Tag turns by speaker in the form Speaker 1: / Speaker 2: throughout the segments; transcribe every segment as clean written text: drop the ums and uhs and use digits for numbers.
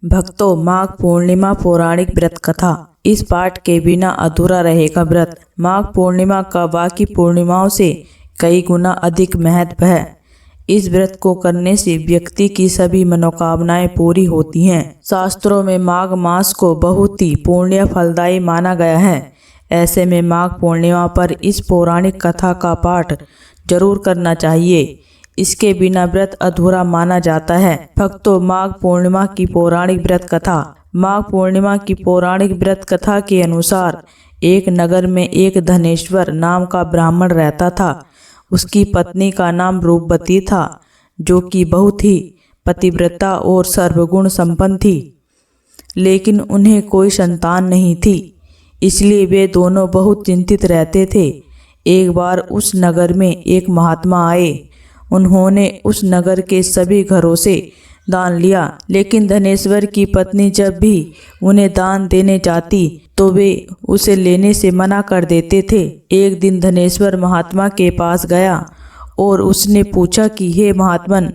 Speaker 1: भक्तों, माघ पूर्णिमा पौराणिक व्रत कथा। इस पाठ के बिना अधूरा रहेगा व्रत। माघ पूर्णिमा का बाकी पूर्णिमाओं से कई गुना अधिक महत्व है। इस व्रत को करने से व्यक्ति की सभी मनोकामनाएं पूरी होती हैं। शास्त्रों में माघ मास को बहुत ही पुण्य फलदायी माना गया है। ऐसे में माघ पूर्णिमा पर इस पौराणिक कथा का पाठ जरूर करना चाहिए। इसके बिना व्रत अधूरा माना जाता है। भक्तों, माघ पूर्णिमा की पौराणिक व्रत कथा। माघ पूर्णिमा की पौराणिक व्रत कथा के अनुसार एक नगर में एक धनेश्वर नाम का ब्राह्मण रहता था। उसकी पत्नी का नाम रूपवती था, जो कि बहुत ही पतिव्रता और सर्वगुण संपन्न थी, लेकिन उन्हें कोई संतान नहीं थी। इसलिए वे दोनों बहुत चिंतित रहते थे। एक बार उस नगर में एक महात्मा आए। उन्होंने उस नगर के सभी घरों से दान लिया, लेकिन धनेश्वर की पत्नी जब भी उन्हें दान देने जाती तो वे उसे लेने से मना कर देते थे। एक दिन धनेश्वर महात्मा के पास गया और उसने पूछा कि हे महात्मन,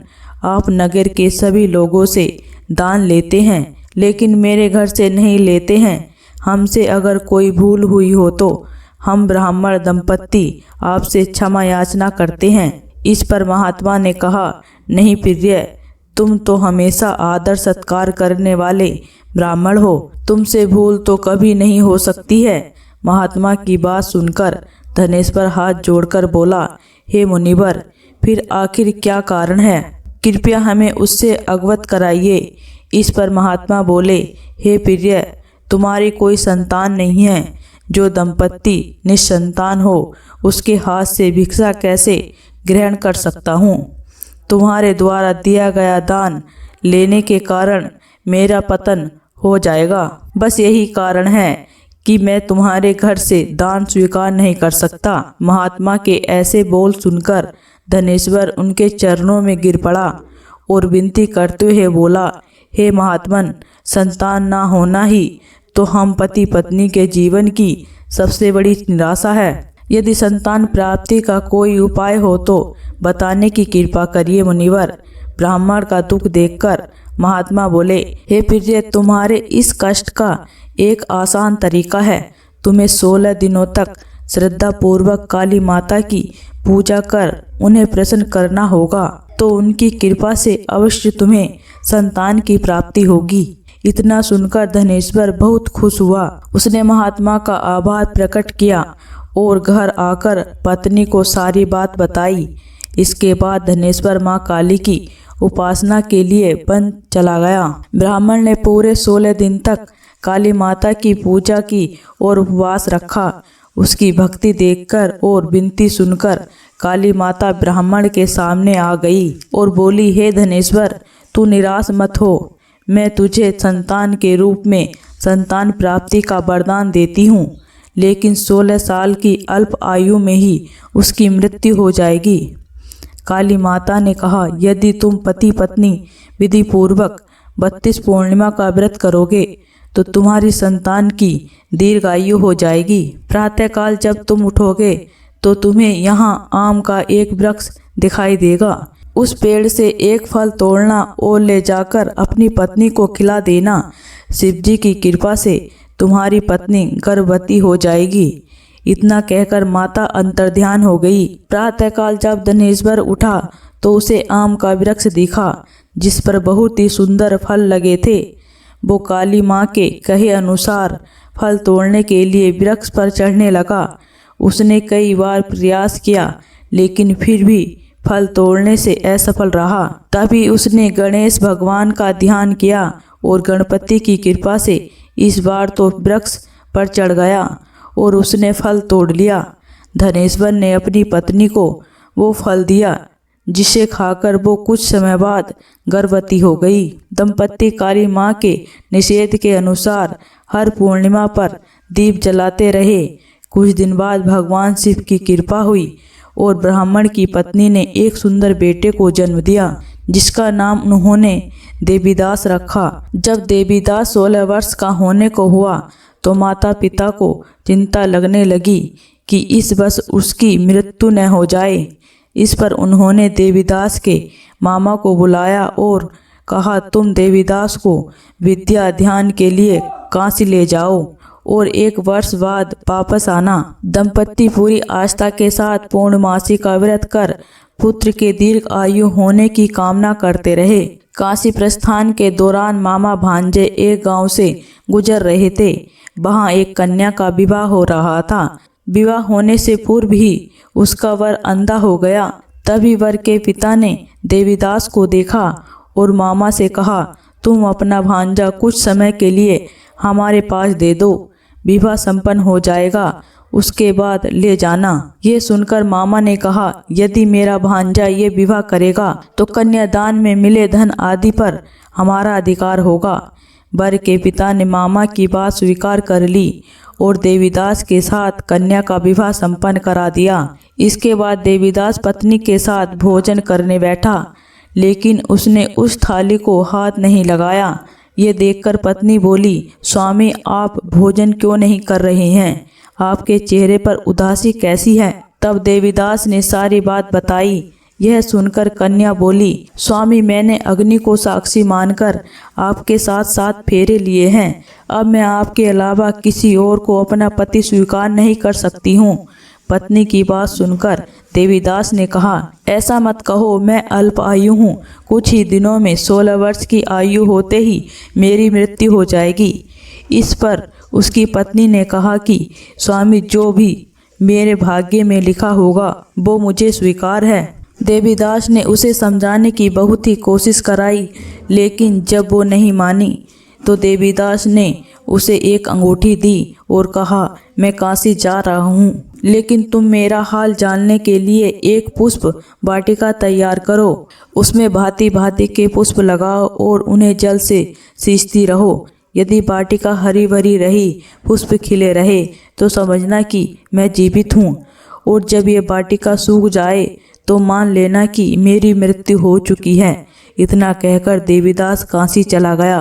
Speaker 1: आप नगर के सभी लोगों से दान लेते हैं, लेकिन मेरे घर से नहीं लेते हैं। हमसे अगर कोई भूल हुई हो तो हम ब्राह्मण दंपत्ति आपसे क्षमा याचना करते हैं। इस पर महात्मा ने कहा, नहीं प्रिय, तुम तो हमेशा आदर सत्कार करने वाले ब्राह्मण हो, तुमसे भूल तो कभी नहीं हो सकती है। महात्मा की बात सुनकर धनेश्वर हाथ जोड़कर बोला, हे मुनिवर, फिर आखिर क्या कारण है? कृपया हमें उससे अवगत कराइए। इस पर महात्मा बोले, हे प्रिय, तुम्हारी कोई संतान नहीं है। जो दंपत्ति निसंतान हो उसके हाथ से भिक्षा कैसे ग्रहण कर सकता हूँ? तुम्हारे द्वारा दिया गया दान लेने के कारण मेरा पतन हो जाएगा। बस यही कारण है कि मैं तुम्हारे घर से दान स्वीकार नहीं कर सकता। महात्मा के ऐसे बोल सुनकर धनेश्वर उनके चरणों में गिर पड़ा और विनती करते हुए बोला, हे महात्मन, संतान ना होना ही तो हम पति पत्नी के जीवन की सबसे बड़ी निराशा है। यदि संतान प्राप्ति का कोई उपाय हो तो बताने की कृपा करिए मुनिवर। ब्राह्मण का दुख देखकर महात्मा बोले, हे प्रिय, तुम्हारे इस कष्ट का एक आसान तरीका है। तुम्हें 16 दिनों तक श्रद्धा पूर्वक काली माता की पूजा कर उन्हें प्रसन्न करना होगा, तो उनकी कृपा से अवश्य तुम्हें संतान की प्राप्ति होगी। इतना सुनकर धनेश्वर बहुत खुश हुआ। उसने महात्मा का आभार प्रकट किया और घर आकर पत्नी को सारी बात बताई। इसके बाद धनेश्वर मां काली की उपासना के लिए वन चला गया। ब्राह्मण ने पूरे 16 दिन तक काली माता की पूजा की और उपवास रखा। उसकी भक्ति देखकर और विनती सुनकर काली माता ब्राह्मण के सामने आ गई और बोली, हे धनेश्वर, तू निराश मत हो। मैं तुझे संतान के रूप में संतान प्राप्ति का वरदान देती हूँ, लेकिन 16 साल की अल्प आयु में ही उसकी मृत्यु हो जाएगी। काली माता ने कहा, यदि तुम पति पत्नी विधि पूर्वक 32 पूर्णिमा का व्रत करोगे तो तुम्हारी संतान की दीर्घायु हो जाएगी। प्रातःकाल जब तुम उठोगे तो तुम्हें यहाँ आम का एक वृक्ष दिखाई देगा। उस पेड़ से एक फल तोड़ना और ले जाकर अपनी पत्नी को खिला देना। शिवजी की कृपा से तुम्हारी पत्नी गर्भवती हो जाएगी। इतना कहकर माता अंतर्ध्यान हो गई। प्रातःकाल जब धनेश्वर उठा तो उसे आम का वृक्ष दिखा, जिस पर बहुत ही सुंदर फल लगे थे। वो काली माँ के कहे अनुसार फल तोड़ने के लिए वृक्ष पर चढ़ने लगा। उसने कई बार प्रयास किया, लेकिन फिर भी फल तोड़ने से असफल रहा। तभी उसने गणेश भगवान का ध्यान किया और गणपति की कृपा से इस बार तो वृक्ष पर चढ़ गया और उसने फल तोड़ लिया। धनेश्वर ने अपनी पत्नी को वो फल दिया, जिसे खाकर वो कुछ समय बाद गर्भवती हो गई। दंपत्ति काली माँ के निषेध के अनुसार हर पूर्णिमा पर दीप जलाते रहे। कुछ दिन बाद भगवान शिव की कृपा हुई और ब्राह्मण की पत्नी ने एक सुंदर बेटे को जन्म दिया, जिसका नाम उन्होंने देवीदास रखा। जब देवीदास 16 वर्ष का होने को हुआ तो माता पिता को चिंता लगने लगी कि इस वर्ष उसकी मृत्यु न हो जाए। इस पर उन्होंने देवीदास के मामा को बुलाया और कहा, तुम देवीदास को विद्या ध्यान के लिए काशी ले जाओ और 1 वर्ष बाद वापस आना। दंपति पूरी आस्था के साथ पूर्णमासी का व्रत कर पुत्र के दीर्घ आयु होने की कामना करते रहे। काशी प्रस्थान के दौरान मामा भांजे एक गांव से गुजर रहे थे। वहां एक कन्या का विवाह हो रहा था। विवाह होने से पूर्व ही उसका वर अंधा हो गया। तभी वर के पिता ने देवीदास को देखा और मामा से कहा, तुम अपना भांजा कुछ समय के लिए हमारे पास दे दो, विवाह संपन्न हो जाएगा, उसके बाद ले जाना। ये सुनकर मामा ने कहा, यदि मेरा भांजा ये विवाह करेगा तो कन्यादान में मिले धन आदि पर हमारा अधिकार होगा। वर के पिता ने मामा की बात स्वीकार कर ली और देवीदास के साथ कन्या का विवाह संपन्न करा दिया। इसके बाद देवीदास पत्नी के साथ भोजन करने बैठा, लेकिन उसने उस थाली को हाथ नहीं लगाया। ये देखकर पत्नी बोली, स्वामी आप भोजन क्यों नहीं कर रहे हैं? आपके चेहरे पर उदासी कैसी है? तब देवीदास ने सारी बात बताई। यह सुनकर कन्या बोली, स्वामी मैंने अग्नि को साक्षी मानकर आपके साथ 7 फेरे लिए हैं। अब मैं आपके अलावा किसी और को अपना पति स्वीकार नहीं कर सकती हूँ। पत्नी की बात सुनकर देवीदास ने कहा, ऐसा मत कहो, मैं अल्प आयु हूँ। कुछ ही दिनों में 16 वर्ष की आयु होते ही मेरी मृत्यु हो जाएगी। इस पर उसकी पत्नी ने कहा कि स्वामी जो भी मेरे भाग्य में लिखा होगा वो मुझे स्वीकार है। देवीदास ने उसे समझाने की बहुत ही कोशिश कराई, लेकिन जब वो नहीं मानी तो देवीदास ने उसे एक अंगूठी दी और कहा, मैं काशी जा रहा हूँ, लेकिन तुम मेरा हाल जानने के लिए एक पुष्प वाटिका तैयार करो। उसमें भांति भांति के पुष्प लगाओ और उन्हें जल से सींचती रहो। यदि वाटिका हरी भरी रही, पुष्प खिले रहे तो समझना कि मैं जीवित हूँ, और जब ये वाटिका सूख जाए तो मान लेना कि मेरी मृत्यु हो चुकी है। इतना कहकर देवीदास काशी चला गया।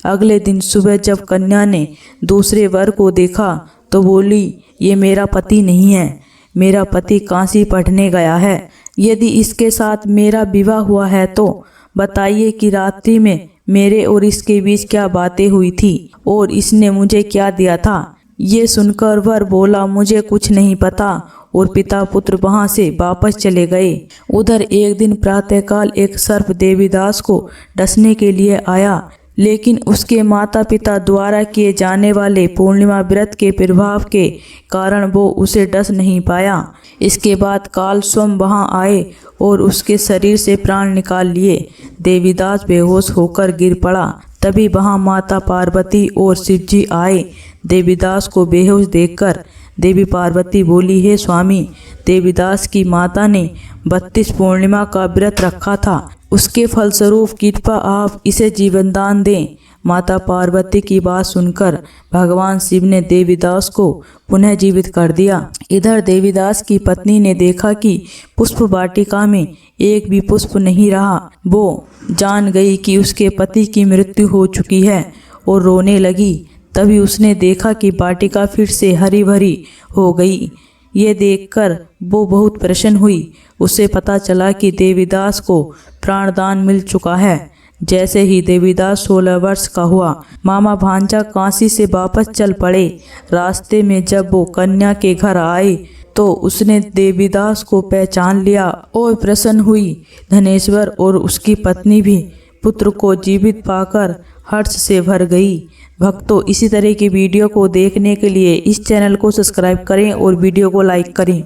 Speaker 1: अगले दिन सुबह जब कन्या ने दूसरे वर को देखा तो बोली, ये मेरा पति नहीं है, मेरा पति काशी पढ़ने गया है। यदि इसके साथ मेरा विवाह हुआ है तो बताइए कि रात्रि में मेरे और इसके बीच क्या बातें हुई थी और इसने मुझे क्या दिया था। ये सुनकर वर बोला, मुझे कुछ नहीं पता, और पिता पुत्र वहां से वापस चले गए। उधर एक दिन प्रातःकाल एक सर्प देवीदास को डसने के लिए आया, लेकिन उसके माता पिता द्वारा किए जाने वाले पूर्णिमा व्रत के प्रभाव के कारण वो उसे डस नहीं पाया। इसके बाद काल स्वयं वहां आए और उसके शरीर से प्राण निकाल लिए। देवीदास बेहोश होकर गिर पड़ा। तभी वहां माता पार्वती और शिवजी आए। देवीदास को बेहोश देखकर देवी पार्वती बोली, हे स्वामी, देवीदास की माता ने 32 पूर्णिमा का व्रत रखा था, उसके फलस्वरूप कृपा आप इसे जीवन दान दें। माता पार्वती की बात सुनकर भगवान शिव ने देवीदास को पुनः जीवित कर दिया। इधर देवीदास की पत्नी ने देखा कि पुष्प वाटिका में एक भी पुष्प नहीं रहा। वो जान गई कि उसके पति की मृत्यु हो चुकी है और रोने लगी। तभी उसने देखा कि वाटिका फिर से हरी भरी हो गई। ये देखकर वो बहुत प्रसन्न हुई। उसे पता चला कि देवीदास को प्राणदान मिल चुका है। जैसे ही देवीदास 16 वर्ष का हुआ, मामा भांजा काशी से वापस चल पड़े। रास्ते में जब वो कन्या के घर आए तो उसने देवीदास को पहचान लिया और प्रसन्न हुई। धनेश्वर और उसकी पत्नी भी पुत्र को जीवित पाकर हर्ष से भर गई। भक्तों, इसी तरह की वीडियो को देखने के लिए इस चैनल को सब्सक्राइब करें और वीडियो को लाइक करें।